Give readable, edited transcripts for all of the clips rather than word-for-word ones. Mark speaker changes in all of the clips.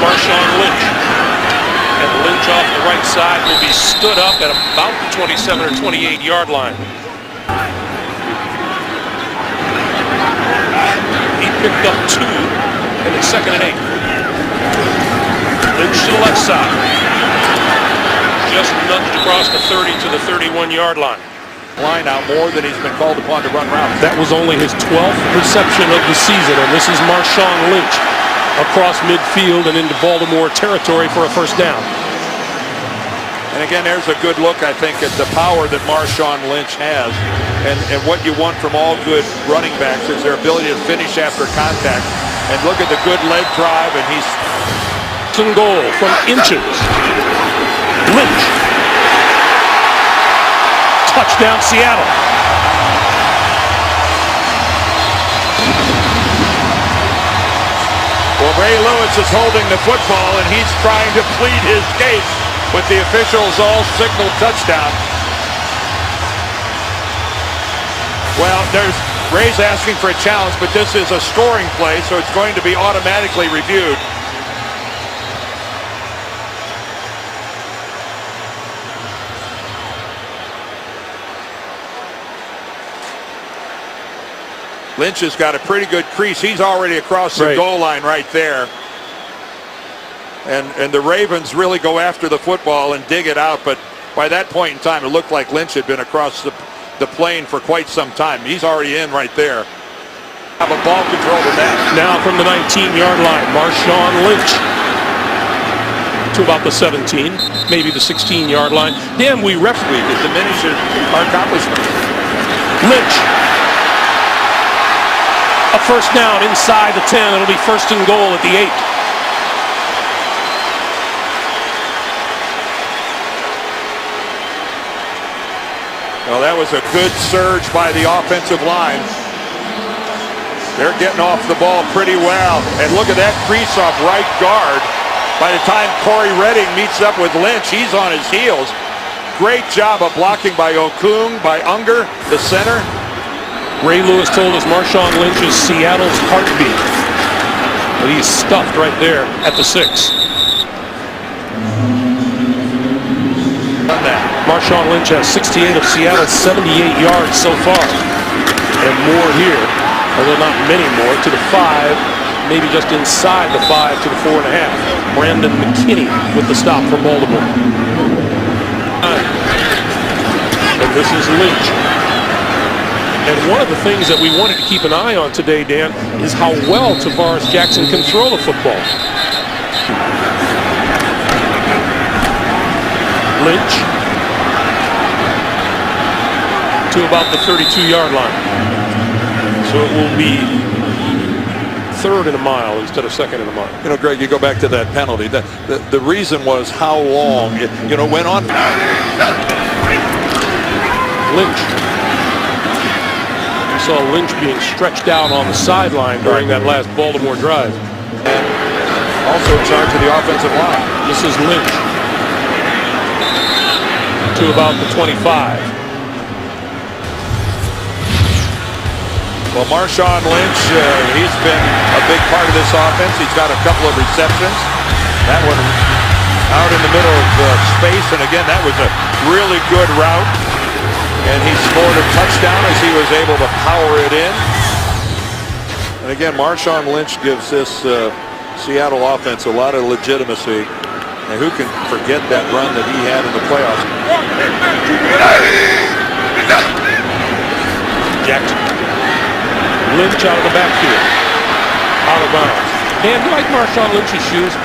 Speaker 1: Marshawn Lynch. And Lynch off the right side will be stood up at about the 27 or 28 yard line. He picked up 2, and it's 2nd and 8. Lynch to the left side. Just nudged across the 30 to the 31-yard line.
Speaker 2: Line out more than he's been called upon to run routes.
Speaker 1: That was only his 12th reception of the season, and this is Marshawn Lynch across midfield and into Baltimore territory for a first down.
Speaker 2: And again, there's a good look, I think, at the power that Marshawn Lynch has. And what you want from all good running backs is their ability to finish after contact. And look at the good leg drive, and he's...
Speaker 1: Goal from inches. Lynch. Touchdown, Seattle.
Speaker 2: Well, Ray Lewis is holding the football, and he's trying to plead his case, but the officials all signal touchdown. Well, Ray's asking for a challenge, but this is a scoring play, so it's going to be automatically reviewed. Lynch has got a pretty good crease. He's already across the goal line right there. And the Ravens really go after the football and dig it out, but by that point in time, it looked like Lynch had been across the plane for quite some time. He's already in right there. Have a ball control to that.
Speaker 1: Now from the 19-yard line, Marshawn Lynch to about the 17, maybe the 16-yard line. Damn, we referee.
Speaker 2: It diminishes our accomplishment.
Speaker 1: Lynch. A first down inside the 10. It'll be 1st and goal at the 8.
Speaker 2: Well, that was a good surge by the offensive line. They're getting off the ball pretty well. And look at that crease off right guard. By the time Corey Redding meets up with Lynch, he's on his heels. Great job of blocking by Okung, by Unger, the center.
Speaker 1: Ray Lewis told us Marshawn Lynch is Seattle's heartbeat. But he's stuffed right there at the 6. Marshawn Lynch has 68 of Seattle's 78 yards so far. And more here, although not many more, to the 5, maybe just inside the 5 to the 4.5. Brandon McKinney with the stop for Baltimore. And this is Lynch. And one of the things that we wanted to keep an eye on today, Dan, is how well Tavares Jackson can throw the football. Lynch to about the 32-yard line. So it will be 3rd and a mile instead of 2nd and a mile.
Speaker 2: You know, Greg, you go back to that penalty. The reason was how long it, went on.
Speaker 1: Lynch. We saw Lynch being stretched out on the sideline during that last Baltimore drive.
Speaker 2: And also in charge of the offensive line.
Speaker 1: This is Lynch to about the 25.
Speaker 2: Well, Marshawn Lynch, he's been a big part of this offense. He's got a couple of receptions. That one out in the middle of space, and again, that was a really good route. And he scored a touchdown as he was able to power it in. And again, Marshawn Lynch gives this Seattle offense a lot of legitimacy. And who can forget that run that he had in the playoffs?
Speaker 1: Jackson. Lynch out of the backfield. Out of bounds. Dan, do you like Marshawn Lynch's shoes?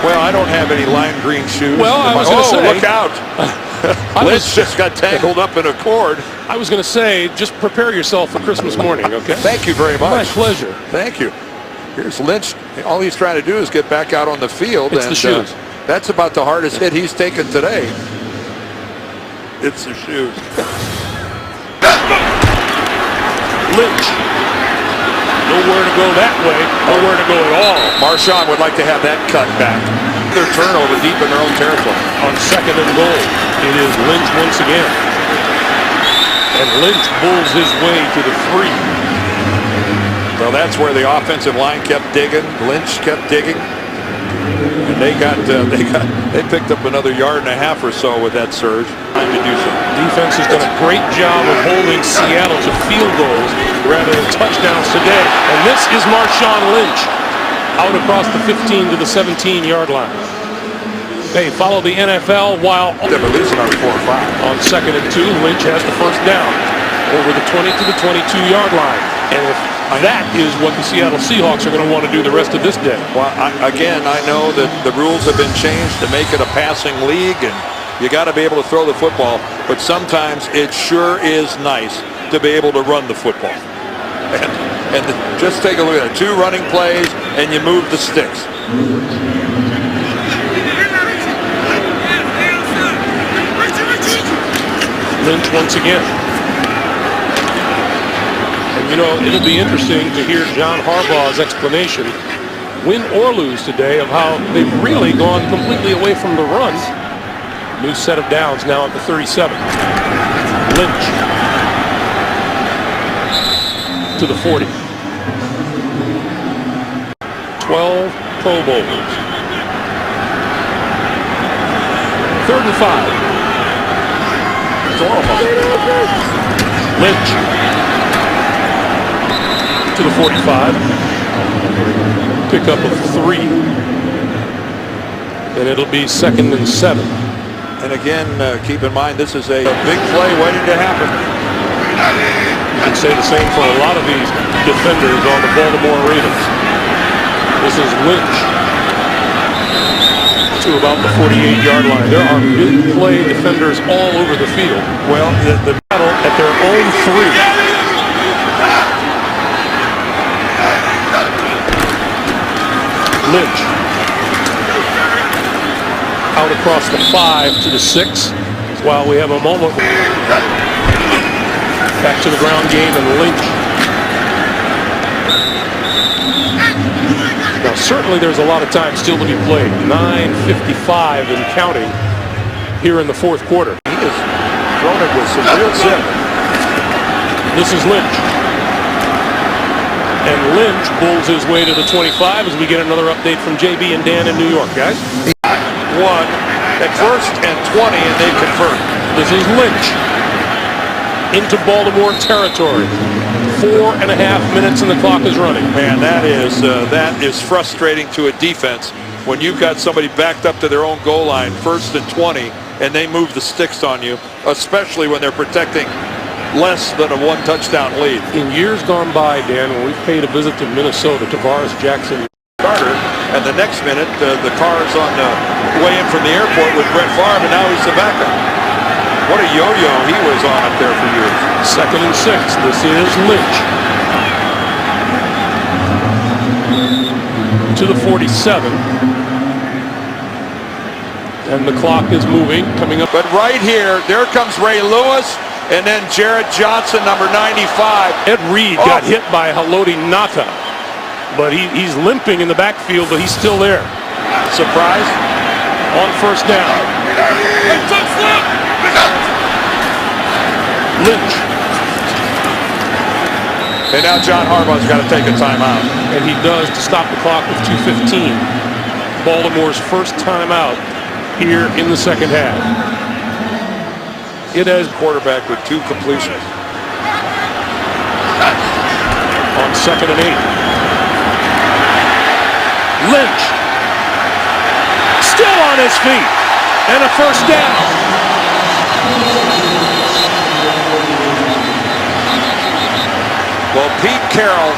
Speaker 2: Well, I don't have any lime green shoes.
Speaker 1: Well, I was going to say.
Speaker 2: Look out. Lynch just got tangled up in a cord.
Speaker 1: I was going to say, just prepare yourself for Christmas morning, okay?
Speaker 2: Thank you very much.
Speaker 1: My pleasure.
Speaker 2: Thank you. Here's Lynch. All he's trying to do is get back out on the field.
Speaker 1: It's the shoes.
Speaker 2: That's about the hardest hit he's taken today. It's the shoes.
Speaker 1: Lynch. Nowhere to go that way. Nowhere to go at all.
Speaker 2: Marshawn would like to have that cut back. Their turnover deep in their own territory.
Speaker 1: On 2nd and goal, it is Lynch once again. And Lynch bulls his way to the 3.
Speaker 2: Well, that's where the offensive line kept digging. Lynch kept digging. And they picked up another yard and a half or so with that surge. Time to do so.
Speaker 1: Defense has done a great job of holding Seattle to field goals rather than touchdowns today. And this is Marshawn Lynch out across the 15 to the 17-yard line. They follow the NFL while
Speaker 2: They're releasing on 4 or 5.
Speaker 1: On 2nd and 2, Lynch has the first down over the 20 to the 22-yard line. And if that is what the Seattle Seahawks are going to want to do the rest of this day.
Speaker 2: Well, I know that the rules have been changed to make it a passing league, and you got to be able to throw the football. But sometimes it sure is nice to be able to run the football. And just take a look at it. 2 running plays, and you move the sticks.
Speaker 1: Lynch once again. And you know, it'll be interesting to hear John Harbaugh's explanation, win or lose today, of how they've really gone completely away from the run. New set of downs now at the 37. Lynch to the 40. 12 Pro Bowlers. 3rd and 5. Lynch to the 45. Pickup of 3. And it'll be 2nd and 7.
Speaker 2: And again, keep in mind, this is a big play waiting to happen.
Speaker 1: You can say the same for a lot of these defenders on the Baltimore Ravens. This is Lynch to about the 48-yard line. There are big play defenders all over the field.
Speaker 2: Well, the
Speaker 1: battle at their own 3. Lynch out across the 5 to the 6. While we have a moment. Back to the ground game, and Lynch. Now, certainly there's a lot of time still to be played. 9:55 and counting here in the 4th quarter.
Speaker 2: He has thrown it with some real zip.
Speaker 1: This is Lynch. And Lynch pulls his way to the 25 as we get another update from JB and Dan in New York, guys.
Speaker 2: 1 at 1st and 20, and they convert.
Speaker 1: This is Lynch into Baltimore territory. 4.5 minutes and the clock is running.
Speaker 2: Man, that is frustrating to a defense when you've got somebody backed up to their own goal line, 1st and 20, and they move the sticks on you, especially when they're protecting less than a 1 touchdown lead.
Speaker 1: In years gone by, Dan, when we've paid a visit to Minnesota, Tavares Jackson
Speaker 2: starter, and the next minute the car's on the way in from the airport with Brett Favre, and now he's the backup. What a yo-yo he was on up there for years.
Speaker 1: 2nd and 6. This is Lynch to the 47. And the clock is moving, coming up.
Speaker 2: But right here, there comes Ray Lewis, and then Jarrett Johnson, number 95.
Speaker 1: Ed Reed got hit by Haloti Ngata, but he's limping in the backfield, but he's still there.
Speaker 2: Surprise?
Speaker 1: On 1st down. Lynch.
Speaker 2: And now John Harbaugh's got to take a timeout.
Speaker 1: And he does, to stop the clock with 2:15. Baltimore's first timeout here in the 2nd half.
Speaker 2: It has quarterback with 2 completions.
Speaker 1: On 2nd and 8. Lynch. Still on his feet. And a first down.
Speaker 2: Well, Pete Carroll.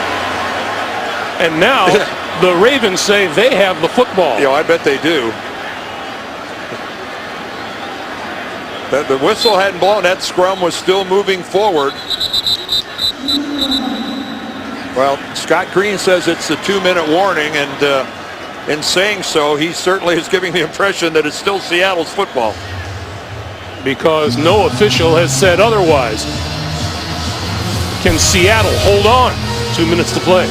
Speaker 1: And now the Ravens say they have the football.
Speaker 2: You know, I bet they do. The whistle hadn't blown. That scrum was still moving forward. Well, Scott Green says it's a 2-minute warning, and in saying so, he certainly is giving the impression that it's still Seattle's football.
Speaker 1: Because no official has said otherwise. Can Seattle hold on? 2 minutes to play.